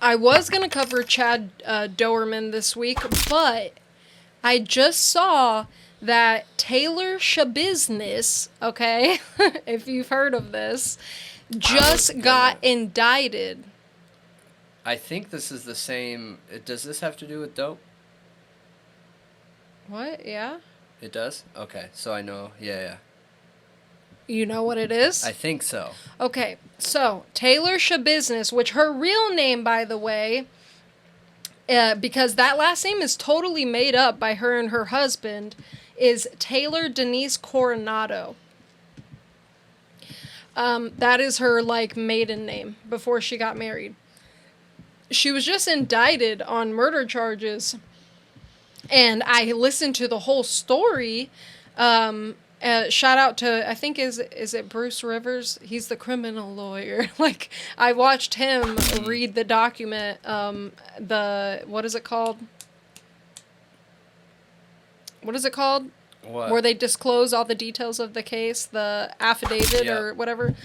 I was going to cover Chad Doerman this week, but I just saw that Taylor Schabusiness, okay, if you've heard of this, just got indicted. I think this is the same. Does this have to do with dope? What? Yeah? It does? Okay, so I know. Yeah. You know what it is? I think so. Okay, so Taylor Schabusiness, which her real name, by the way, because that last name is totally made up by her and her husband, is Taylor Denise Coronado. That is her, like, maiden name before she got married. She was just indicted on murder charges, and I listened to the whole story. Shout out to, I think, is it Bruce Rivers? He's the criminal lawyer. Like, I watched him read the document, what is it called? What? Where they disclose all the details of the case, the affidavit or whatever.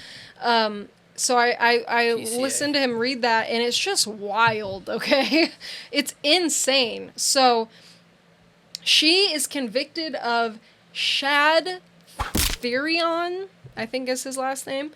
So I listened to him read that, and it's just wild, okay? It's insane. So she is convicted of Shad Therion, I think is his last name,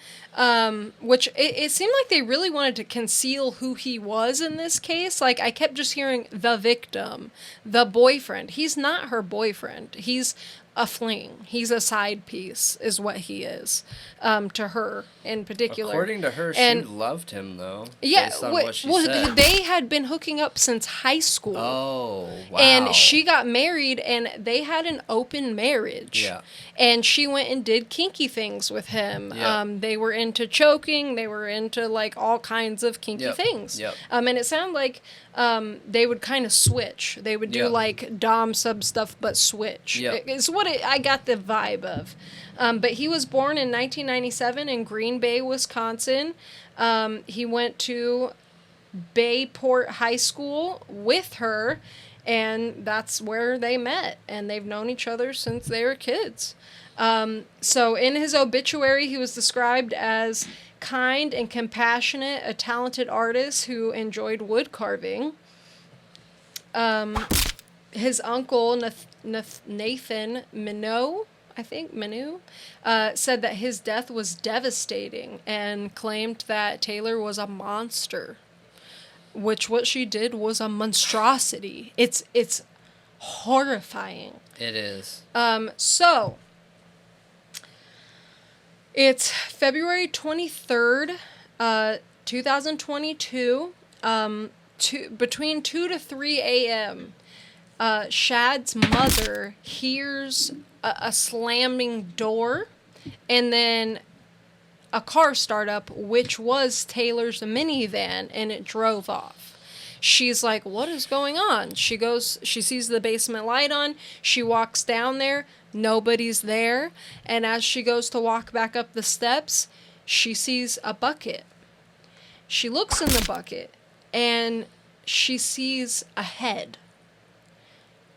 which it seemed like they really wanted to conceal who he was in this case. Like, I kept just hearing the victim, the boyfriend. He's not her boyfriend. He's a fling. He's a side piece, is what he is, to her in particular. According to her, she loved him, though. Yeah, based on what she said. They had been hooking up since high school. Oh, wow. And she got married, and they had an open marriage. Yeah. And she went and did kinky things with him. Yeah. They were into choking. They were into, like, all kinds of kinky things. Yep. And it sounded like they would kind of switch. They would do, like, dom sub stuff, but switch. Yep. It's what I got the vibe of. But he was born in 1997 in Green Bay, Wisconsin. He went to Bayport High School with her, and that's where they met. And they've known each other since they were kids. So in his obituary, he was described as kind and compassionate, a talented artist who enjoyed wood carving. His uncle, Nathan Minow, said that his death was devastating and claimed that Taylor was a monster, which what she did was a monstrosity. It's horrifying. It is. So it's February 23rd, 2022, between 2 to 3 a.m., Shad's mother hears a slamming door and then a car start up, which was Taylor's minivan, and it drove off. She's like, what is going on? She sees the basement light on. She walks down there. Nobody's there. And as she goes to walk back up the steps, she sees a bucket. She looks in the bucket and she sees a head.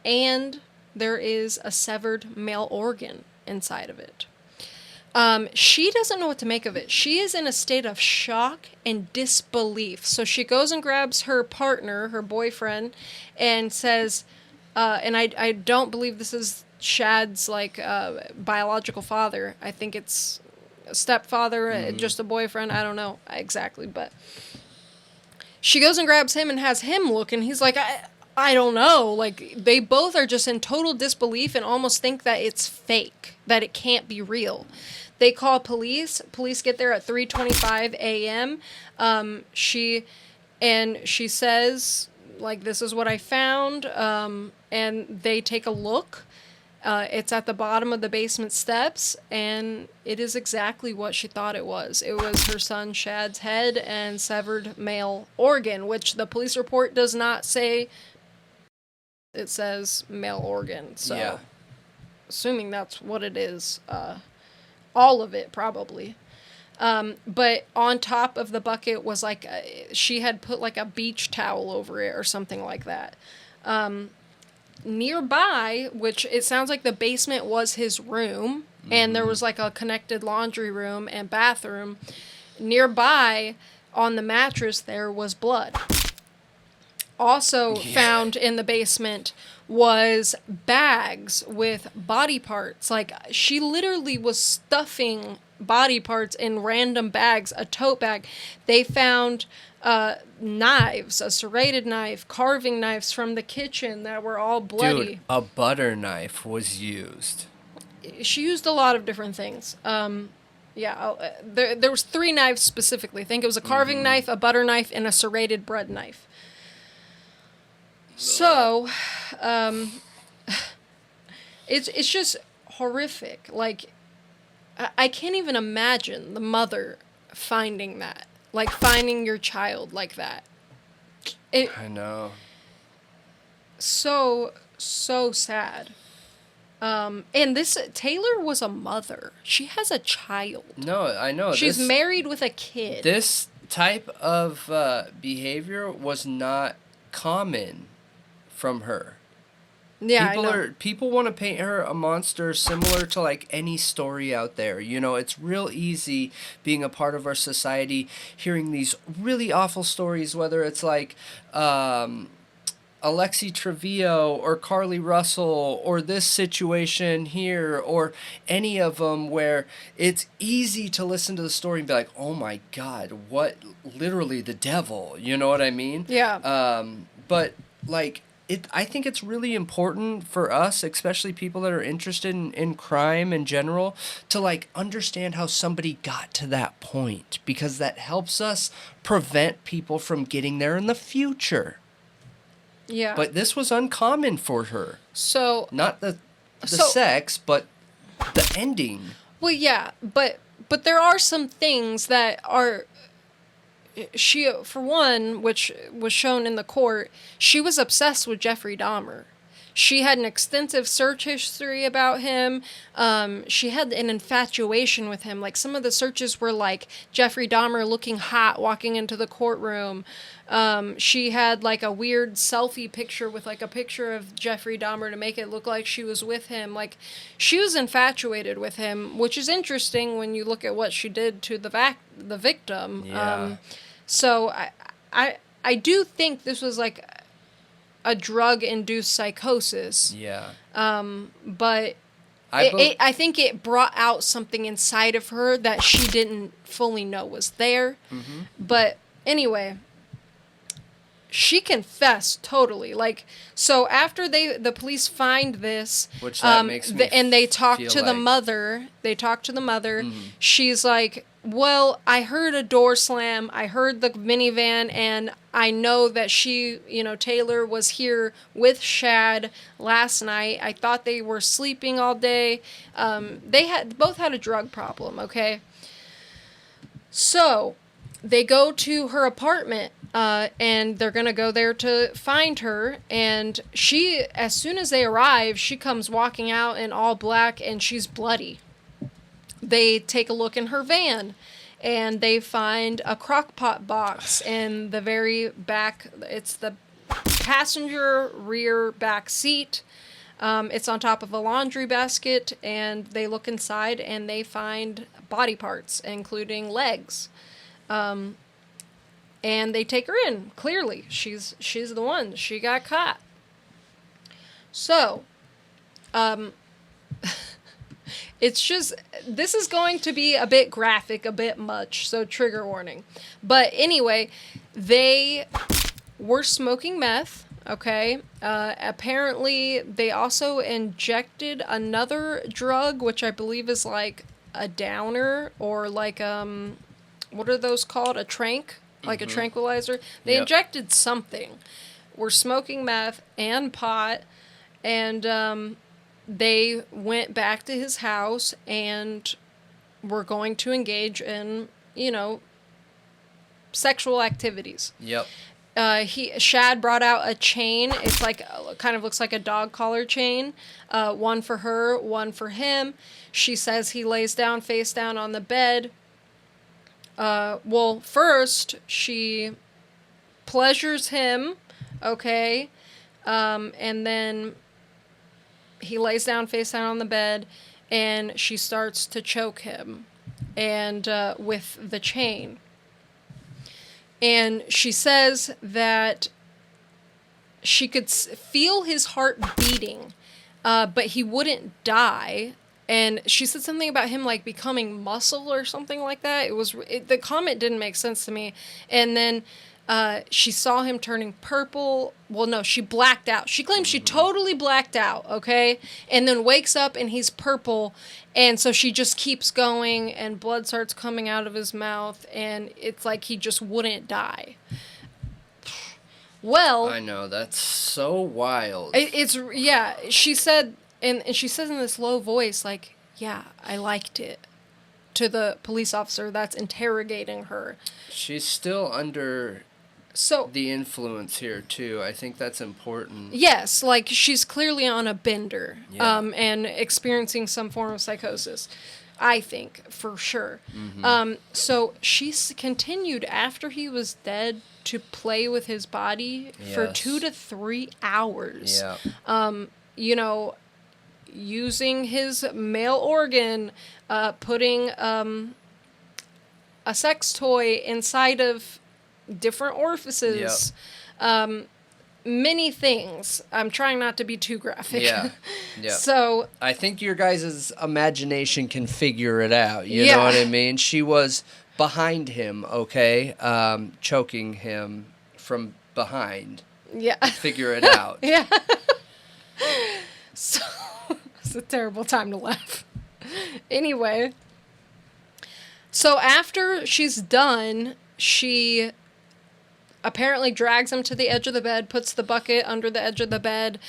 And there is a severed male organ inside of it. She doesn't know what to make of it. She is in a state of shock and disbelief. So she goes and grabs her partner, her boyfriend, and says, and I don't believe this is Shad's, like, biological father. I think it's a stepfather, just a boyfriend. I don't know exactly, but she goes and grabs him and has him look, and he's like, I don't know. Like, they both are just in total disbelief and almost think that it's fake, that it can't be real. They call police. Police get there at 3:25 a.m. She says, like, this is what I found. And they take a look. It's at the bottom of the basement steps, and it is exactly what she thought it was. It was her son Shad's head and severed male organ, which the police report does not say. It says male organ, so assuming that's what it is, all of it probably. But on top of the bucket was like she had put like a beach towel over it or something like that. Nearby, which it sounds like the basement was his room, and there was like a connected laundry room and bathroom. Nearby on the mattress there was blood. also found in the basement was bags with body parts. Like, she literally was stuffing body parts in random bags, a tote bag. They found knives, a serrated knife, carving knives from the kitchen that were all bloody. Dude, a butter knife was used. She used a lot of different things. There was 3 knives specifically. I think it was a carving knife, a butter knife, and a serrated bread knife. So, it's just horrific. Like, I can't even imagine the mother finding that. Like, finding your child like that. I know. So sad. And this, Taylor was a mother. She has a child. No, I know. She's married with a kid. This type of behavior was not common from her. Yeah, people want to paint her a monster similar to like any story out there. You know, it's real easy being a part of our society, hearing these really awful stories, whether it's like Alexi Trevio or Carly Russell or this situation here or any of them, where it's easy to listen to the story and be like, oh my God, what, literally the devil, you know what I mean? Yeah. But like, I think it's really important for us, especially people that are interested in crime in general, to like understand how somebody got to that point, because that helps us prevent people from getting there in the future. Yeah. But this was uncommon for her. So Not the sex, but the ending. Well, yeah, but there are some things that are. She, for one, which was shown in the court, she was obsessed with Jeffrey Dahmer. She had an extensive search history about him. She had an infatuation with him. Like, some of the searches were like Jeffrey Dahmer looking hot walking into the courtroom. She had like a weird selfie picture with like a picture of Jeffrey Dahmer to make it look like she was with him. Like, she was infatuated with him, which is interesting when you look at what she did to the victim. Yeah. So I do think this was like a drug-induced psychosis. Yeah. But I think it brought out something inside of her that she didn't fully know was there. Mm-hmm. But anyway, she confessed totally. Like, so after the police find this, which that makes me and they talk feel to the like... mother. They talk to the mother. Mm-hmm. She's like, well, I heard a door slam, I heard the minivan, and I know that she, Taylor was here with Shad last night. I thought they were sleeping all day. They both had a drug problem, okay? So, they go to her apartment, and they're gonna go there to find her, and she, as soon as they arrive, she comes walking out in all black, and she's bloody. They take a look in her van, and they find a crock pot box in the very back. It's the passenger rear back seat. It's on top of a laundry basket, and they look inside, and they find body parts, including legs. And they take her in. Clearly, she's the one. She got caught. So, it's just, this is going to be a bit graphic, a bit much, so trigger warning. But anyway, they were smoking meth, okay? Apparently, they also injected another drug, which I believe is like a downer, or like, what are those called? A trank? Like a tranquilizer? They injected something. We're smoking meth and pot, and, they went back to his house and were going to engage in, sexual activities. Yep. Shad brought out a chain. It's like, kind of looks like a dog collar chain. One for her, one for him. She says he lays down, face down on the bed. Well, first she pleasures him, okay? And then he lays down, face down on the bed, and she starts to choke him, and with the chain. And she says that she could feel his heart beating, but he wouldn't die. And she said something about him like becoming muscle or something like that. The comment didn't make sense to me. And then she saw him turning purple. Well, no, she blacked out. She claims she totally blacked out, okay? And then wakes up and he's purple. And so she just keeps going and blood starts coming out of his mouth. And it's like he just wouldn't die. Well, I know, that's so wild. Yeah, she said, and she says in this low voice, like, yeah, I liked it, to the police officer that's interrogating her. She's still under the influence here, too. I think that's important. Yes, like, she's clearly on a bender, Yeah. and experiencing some form of psychosis. I think, for sure. So she's continued after he was dead to play with his body for 2 to 3 hours. Yeah. Using his male organ, putting a sex toy inside of different orifices. Many things. I'm trying not to be too graphic. Yeah. So I think your guys' imagination can figure it out. You know what I mean? She was behind him, okay? Choking him from behind. Yeah. Figure it out. Yeah. So it's a terrible time to laugh. Anyway. So after she's done, she apparently drags him to the edge of the bed, puts the bucket under the edge of the bed,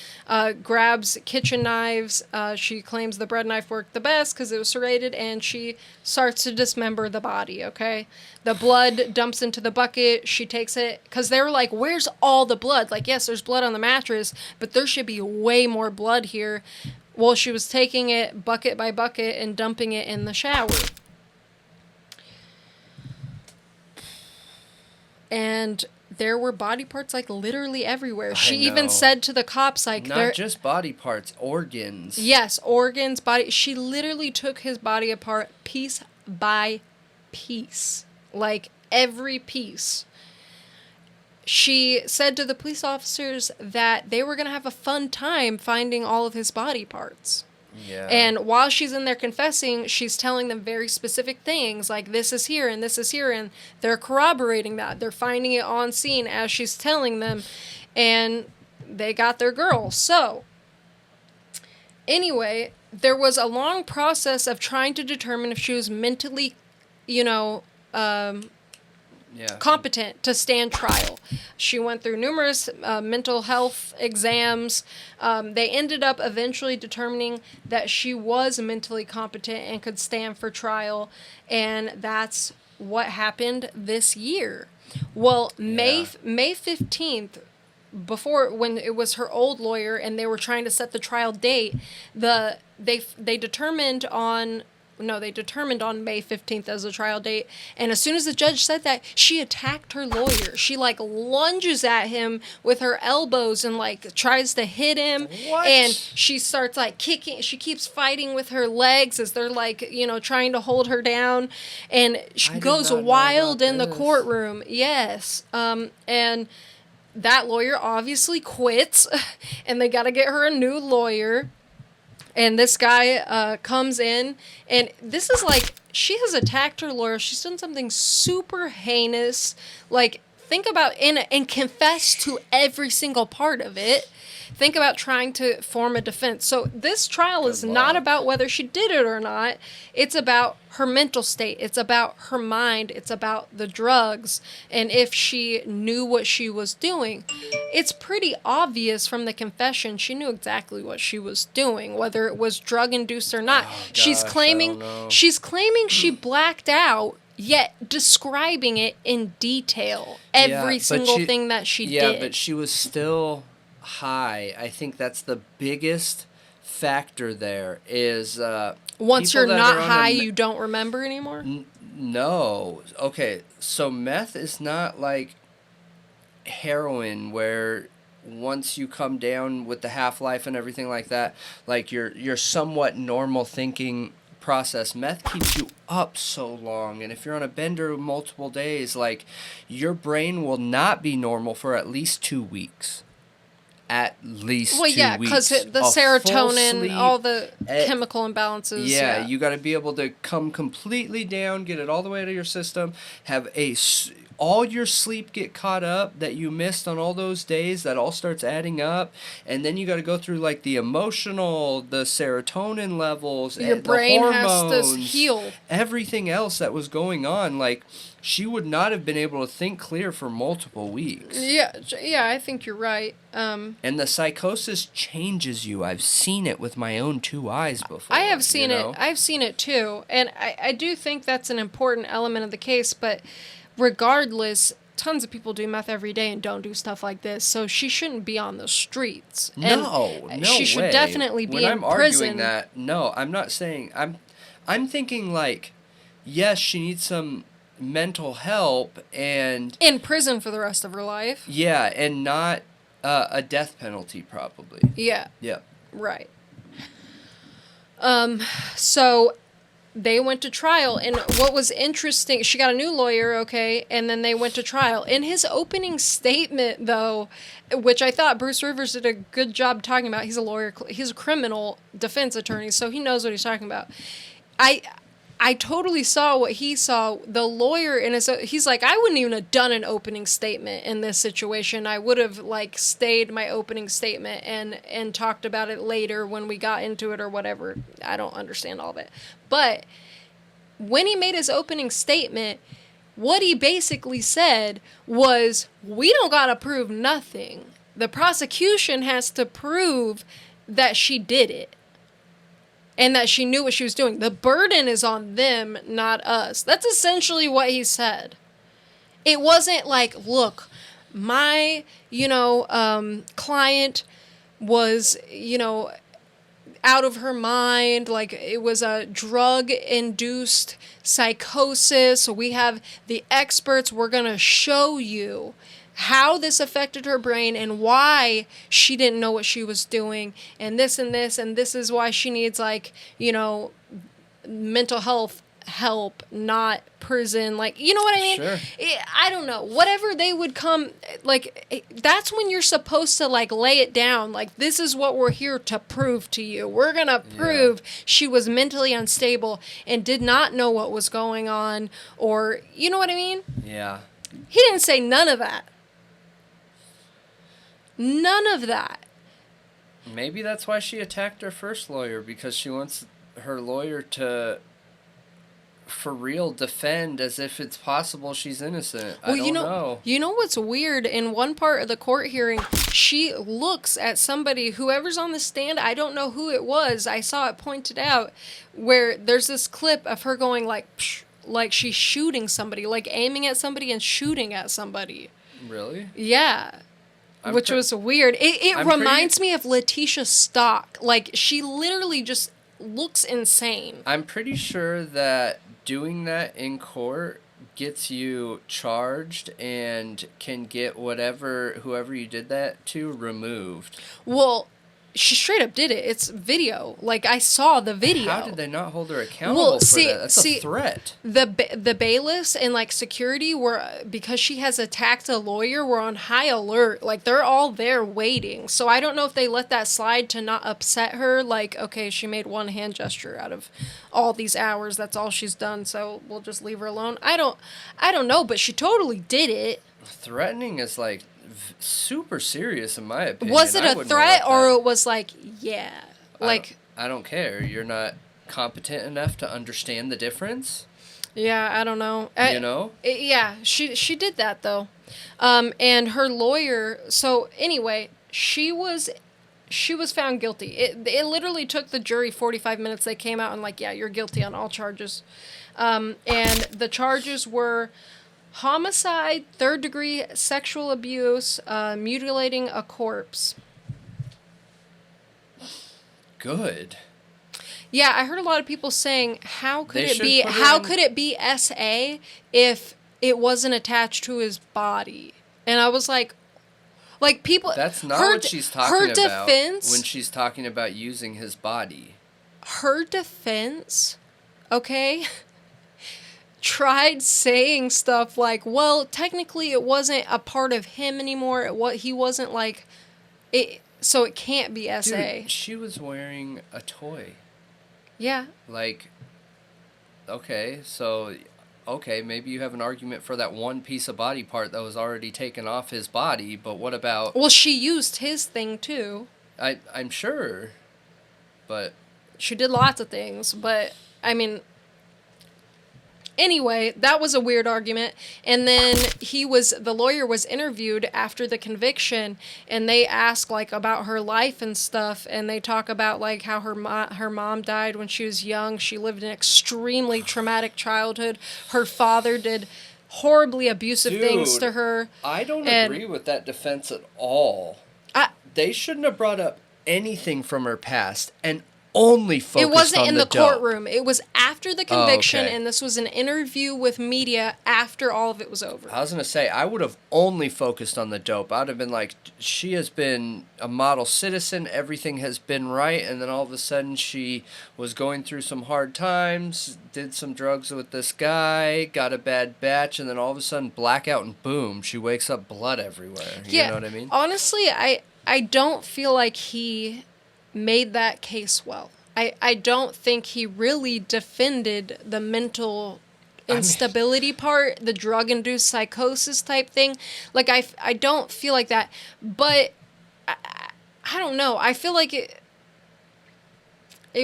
grabs kitchen knives. She claims the bread knife worked the best because it was serrated, and she starts to dismember the body, okay? The blood dumps into the bucket. She takes it, because they were like, where's all the blood? Like, yes, there's blood on the mattress, but there should be way more blood here. Well, she was taking it bucket by bucket and dumping it in the shower. And there were body parts, like, literally everywhere. She even said to the cops, like... Not just body parts, organs. Yes, organs, body... She literally took his body apart piece by piece. Like, every piece. She said to the police officers that they were going to have a fun time finding all of his body parts. Yeah. And while she's in there confessing, she's telling them very specific things, like this is here and this is here, and they're corroborating that. They're finding it on scene as she's telling them, and they got their girl. So, anyway, there was a long process of trying to determine if she was mentally, competent to stand trial. She went through numerous mental health exams. They ended up eventually determining that she was mentally competent and could stand for trial, and that's what happened this year. Well, May 15th, when it was her old lawyer and they were trying to set the trial date, they determined on May 15th as a trial date. And as soon as the judge said that, she attacked her lawyer. She, like, lunges at him with her elbows and, like, tries to hit him. What? And she starts, like, kicking. She keeps fighting with her legs as they're, like, trying to hold her down. And she goes wild in the courtroom. Yes. And that lawyer obviously quits. And they got to get her a new lawyer. And this guy comes in, and this is like, she has attacked her lawyer. She's done something super heinous. Like, think about, and confess to every single part of it. Think about trying to form a defense. So this trial is not about whether she did it or not. It's about her mental state. It's about her mind. It's about the drugs. And if she knew what she was doing. It's pretty obvious from the confession. She knew exactly what she was doing, whether it was drug-induced or not. Oh, gosh, she's claiming she blacked out, yet describing it in detail. Every single thing that she did. Yeah, but she was still high. I think that's the biggest factor there is once you're not high, you don't remember anymore? No. Okay, so meth is not like heroin where once you come down with the half-life and everything like that, like your somewhat normal thinking process. Meth keeps you up so long, and if you're on a bender multiple days, like, your brain will not be normal for at least 2 weeks. at least 2 well, yeah, weeks. because the A full serotonin, sleep, all the chemical imbalances. yeah, Yeah, you got to be able to come completely down, get it all the way out of your system, have all your sleep get caught up that you missed on all those days. That all starts adding up, and then you got to go through like the emotional, the serotonin levels, your the brain has to hormones, heal. everything else that was going on. Like, she would not have been able to think clear for multiple weeks. Yeah, I think you're right. And the psychosis changes you. I've seen it with my own 2 eyes before. I have seen you know? it. I've seen it too, and I do think that's an important element of the case. But regardless, tons of people do meth every day and don't do stuff like this. So she shouldn't be on the streets. No she should way. definitely be when in I'm prison. arguing that, no, I'm not saying. I'm thinking like, yes, she needs some mental help and In prison for the rest of her life. yeah, and not a death penalty probably. Yeah. Yeah. Right. So they went to trial, and what was interesting, she got a new lawyer, okay, and then they went to trial. In his opening statement, though, which I thought Bruce Rivers did a good job talking about, he's a lawyer, he's a criminal defense attorney, so he knows what he's talking about. I totally saw what he saw. The lawyer he's like, I wouldn't even have done an opening statement in this situation. I would have like stayed my opening statement and talked about it later when we got into it or whatever. I don't understand all of it. But when he made his opening statement, what he basically said was, we don't gotta prove nothing. The prosecution has to prove that she did it. And that she knew what she was doing. The burden is on them, not us. That's essentially what he said. It wasn't like, look, my, client was, out of her mind. Like, it was a drug-induced psychosis. So we have the experts. We're going to show you how this affected her brain and why she didn't know what she was doing and this, and this is why she needs, like, mental health help, not prison. Like, you know what I mean? Sure. I don't know. Whatever they would come, like, that's when you're supposed to, like, lay it down. Like, this is what we're here to prove to you. We're going to prove she was mentally unstable and did not know what was going on, or, you know what I mean? Yeah. He didn't say none of that. None of that. Maybe that's why she attacked her first lawyer, because she wants her lawyer to, for real, defend as if it's possible she's innocent. Well, I don't know. You know what's weird? In one part of the court hearing, she looks at somebody, whoever's on the stand, I don't know who it was, I saw it pointed out, where there's this clip of her going like, psh, like she's shooting somebody, like aiming at somebody and shooting at somebody. Really? Yeah. Which was weird. It reminds me of Letitia Stock. Like, she literally just looks insane. I'm pretty sure that doing that in court gets you charged and can get whoever you did that to, removed. Well, she straight up did it. It's video. Like, I saw the video. How did they not hold her accountable for that? That's a threat. The bailiffs and, like, security were, because she has attacked a lawyer, were on high alert. Like, they're all there waiting. So I don't know if they let that slide to not upset her. Like, okay, she made one hand gesture out of all these hours. That's all she's done. So we'll just leave her alone. I don't know, but she totally did it. Threatening is, like, super serious in my opinion. Was it a threat, or it was like, yeah, like, I don't care. You're not competent enough to understand the difference? Yeah, I don't know. Yeah, she did that though. And her lawyer, so anyway, she was found guilty. It literally took the jury 45 minutes. They came out and like, yeah, you're guilty on all charges. And the charges were homicide, third-degree sexual abuse, mutilating a corpse. Good. Yeah, I heard a lot of people saying, how could it be SA if it wasn't attached to his body? And I was like people. That's not what she's talking about when she's talking about using his body. Her defense, okay, tried saying stuff like, well, technically it wasn't a part of him anymore. He wasn't like it. So it can't be SA. Dude, she was wearing a toy. Yeah. Like, okay, maybe you have an argument for that one piece of body part that was already taken off his body, but what about... Well, she used his thing, too. I'm sure, but... She did lots of things, but, I mean... Anyway, that was a weird argument. And then the lawyer was interviewed after the conviction, and they ask, like, about her life and stuff, and they talk about, like, how her mom died when she was young. She lived an extremely traumatic childhood. Her father did horribly abusive things to her. I don't agree with that defense at all. They shouldn't have brought up anything from her past, and only focused on the dope. It wasn't in the courtroom. It was after the conviction, okay. and this was an interview with media after all of it was over. I was going to say, I would have only focused on the dope. I would have been like, she has been a model citizen, everything has been right, and then all of a sudden she was going through some hard times, did some drugs with this guy, got a bad batch, and then all of a sudden blackout and boom, she wakes up blood everywhere. You know what I mean? Honestly, I don't feel like he made that case well. I don't think he really defended the mental instability part, the drug-induced psychosis type thing. Like, I don't feel like that. But, I don't know. I feel like it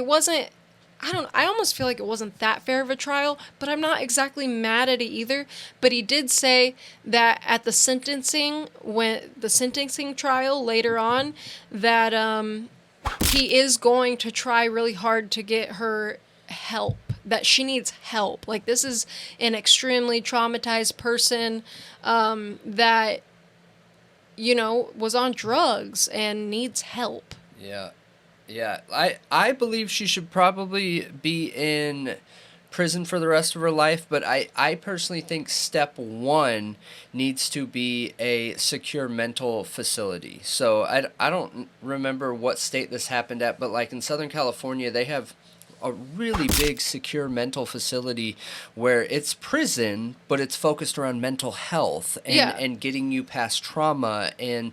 wasn't... I almost feel like it wasn't that fair of a trial, but I'm not exactly mad at it either. But he did say that at the sentencing trial later on, that he is going to try really hard to get her help, that she needs help. Like, this is an extremely traumatized person that, was on drugs and needs help. Yeah. Yeah, I believe she should probably be in prison for the rest of her life, but I personally think step one needs to be a secure mental facility. So I don't remember what state this happened at, but like in Southern California, they have a really big secure mental facility where it's prison, but it's focused around mental health and getting you past trauma and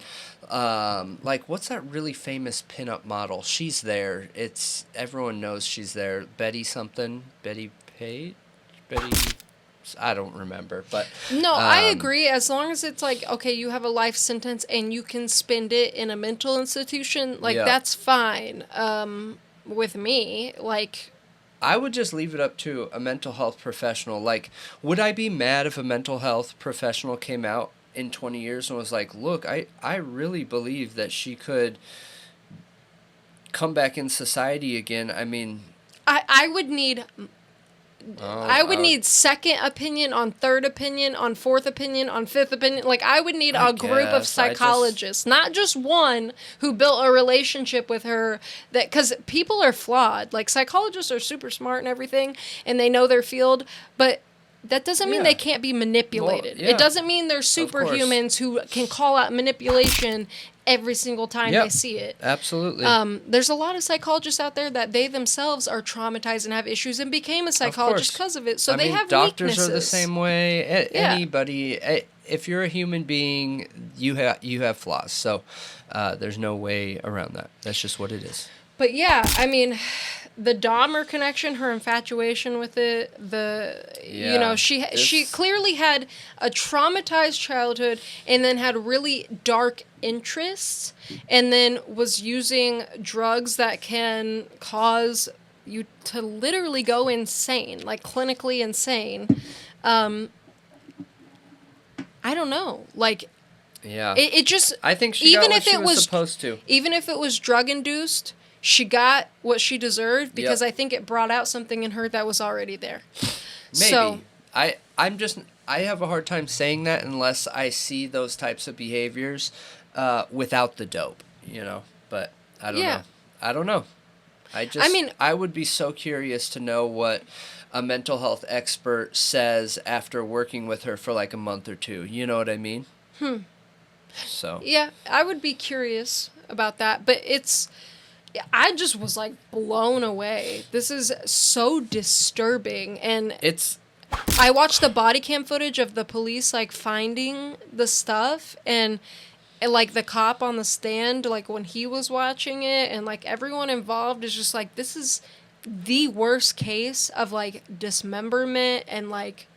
like, what's that really famous pinup model? She's there. Everyone knows she's there. Betty something? Betty Page? I don't remember, but... No, I agree. As long as it's like, okay, you have a life sentence and you can spend it in a mental institution, like, that's fine with me. Like... I would just leave it up to a mental health professional. Like, would I be mad if a mental health professional came out in 20 years and was like, look, I really believe that she could come back in society again? I mean... I would need... I would need second opinion, on third opinion, on fourth opinion, on fifth opinion. Like, I would need a group of psychologists, not just one who built a relationship with her. That, because people are flawed. Like, psychologists are super smart and everything, and they know their field, but that doesn't mean they can't be manipulated. Well, it doesn't mean they're superhumans who can call out manipulation every single time they see it. Absolutely. There's a lot of psychologists out there that they themselves are traumatized and have issues and became a psychologist because of it. So they have doctors weaknesses. Are the same way. Anybody, if you're a human being, you have flaws. So there's no way around that. That's just what it is. But yeah, I mean, the Dahmer connection, her infatuation with it, she clearly had a traumatized childhood and then had really dark interests and then was using drugs that can cause you to literally go insane, like clinically insane. I don't know. Like, it just... I think she got what she was supposed to. Even if it was drug-induced, she got what she deserved because I think it brought out something in her that was already there. Maybe. So, I have a hard time saying that unless I see those types of behaviors without the dope, But I don't know. I don't know. I would be so curious to know what a mental health expert says after working with her for like a month or two. You know what I mean? So. Yeah, I would be curious about that, but I just was like blown away. This is so disturbing, and I watched the body cam footage of the police like finding the stuff, and and, like, the cop on the stand, like, when he was watching it, and, like, everyone involved is just like, this is the worst case of, like, dismemberment, and, like,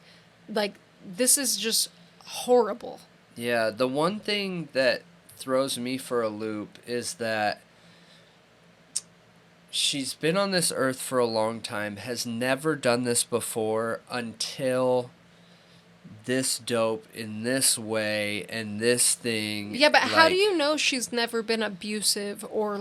this is just horrible. Yeah, the one thing that throws me for a loop is that she's been on this earth for a long time, has never done this before until this dope in this way and this thing. Yeah, but how do you know she's never been abusive, or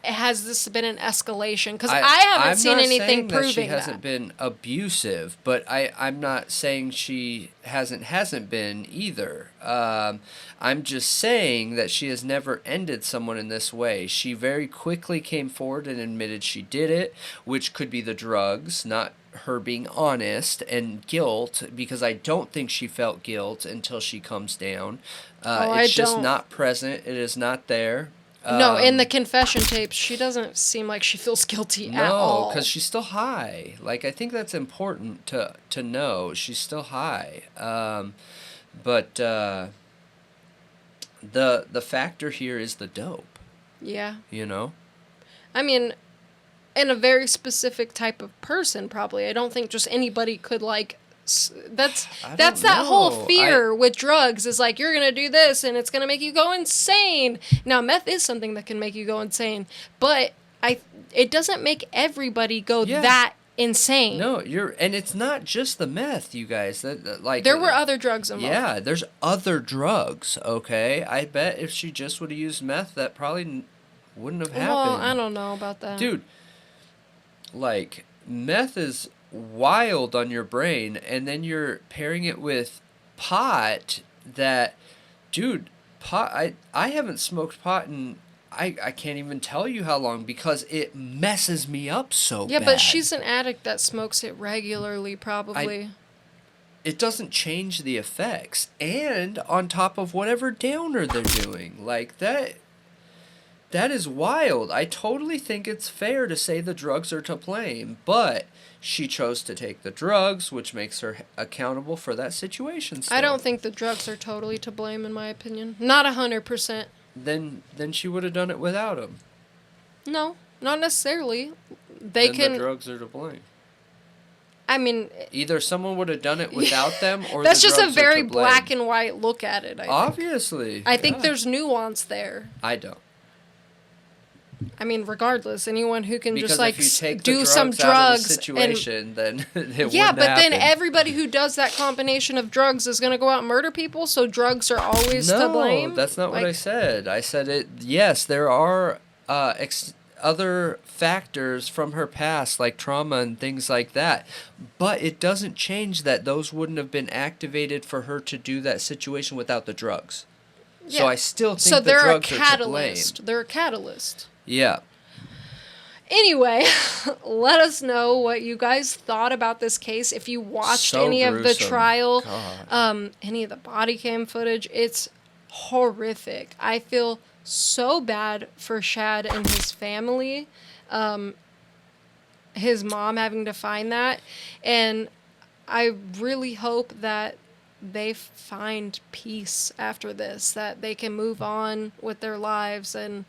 has this been an escalation? Because I haven't seen anything proving that. She hasn't been abusive, but I'm not saying she hasn't been either. I'm just saying that she has never ended someone in this way. She very quickly came forward and admitted she did it, which could be the drugs, not her being honest, and guilt, because I don't think she felt guilt until she comes down. It's just not present. It is not there. No, in the confession tapes, she doesn't seem like she feels guilty at all. No, because she's still high. Like, I think that's important to know. She's still high. But the factor here is the dope. Yeah. You know? I mean, and a very specific type of person, probably. I don't think just anybody could, like... That's that whole fear with drugs, is like, you're gonna do this and it's gonna make you go insane. Now, meth is something that can make you go insane, but it doesn't make everybody go that insane. No, and it's not just the meth, you guys. Like, there were other drugs involved. Yeah, there's other drugs. Okay, I bet if she just would have used meth, that probably wouldn't have happened. Well, I don't know about that, dude. Like, meth is wild on your brain, and then you're pairing it with pot that, dude, pot, I haven't smoked pot in I can't even tell you how long, because it messes me up so bad. Yeah, but she's an addict that smokes it regularly, probably. It doesn't change the effects, and on top of whatever downer they're doing, like that is wild. I totally think it's fair to say the drugs are to blame, but she chose to take the drugs, which makes her accountable for that situation still. I don't think the drugs are totally to blame, in my opinion. Not 100%. Then she would have done it without him. No, not necessarily. The drugs are to blame. I mean... either someone would have done it without them, or that's the just drugs a very are to blame. black and white look at it, I think. Obviously. I think there's nuance there. I don't. I mean, regardless, anyone who can because just, like, if you take do the some drugs out of the drugs situation, then it wouldn't yeah, but happen. then everybody who does that combination of drugs is going to go out and murder people, so drugs are always to blame? No, that's not what I said. I said it. Yes, there are other factors from her past, like trauma and things like that, but it doesn't change that those wouldn't have been activated for her to do that situation without the drugs. Yeah. So I still think the drugs are to blame. They're a catalyst. Yeah. Anyway, let us know what you guys thought about this case. If you watched any of the trial, any of the body cam footage, it's horrific. I feel so bad for Shad and his family. His mom having to find that. And I really hope that they find peace after this, that they can move on with their lives and,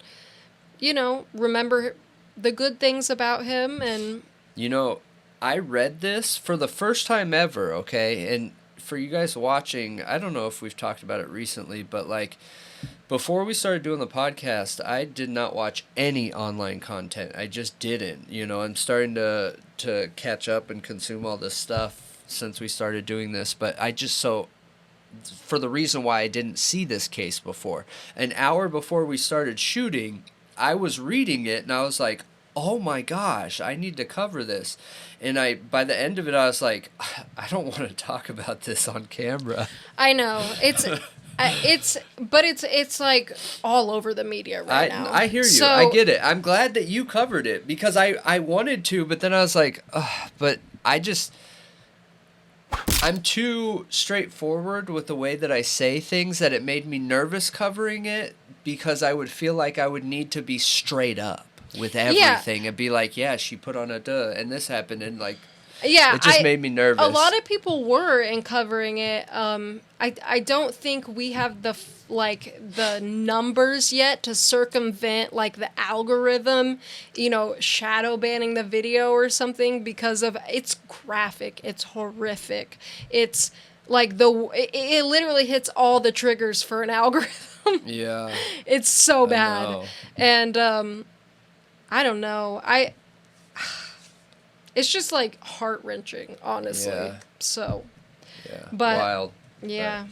you know, remember the good things about him. And you know, I read this for the first time ever, okay? And for you guys watching, I don't know if we've talked about it recently, but like before we started doing the podcast, I did not watch any online content. I just didn't. You know, I'm starting to catch up and consume all this stuff since we started doing this, but for the reason why I didn't see this case before. An hour before we started shooting, I was reading it, and I was like, oh my gosh, I need to cover this. And by the end of it, I was like, I don't want to talk about this on camera. I know. It's like all over the media right now. I hear you. So, I get it. I'm glad that you covered it, because I wanted to, but then I was like, but I'm too straightforward with the way that I say things that it made me nervous covering it, because I would feel like I would need to be straight up with everything and be like, yeah, she put on a and this happened, and like, it just made me nervous. A lot of people were in covering it. I I don't think we have the numbers yet to circumvent like the algorithm, shadow banning the video or something, because of it's graphic, it's horrific, it's like it literally hits all the triggers for an algorithm. Yeah. It's so I bad. know. And I don't know. It's just like heart-wrenching, honestly. Yeah. So, Yeah. but Wild. yeah.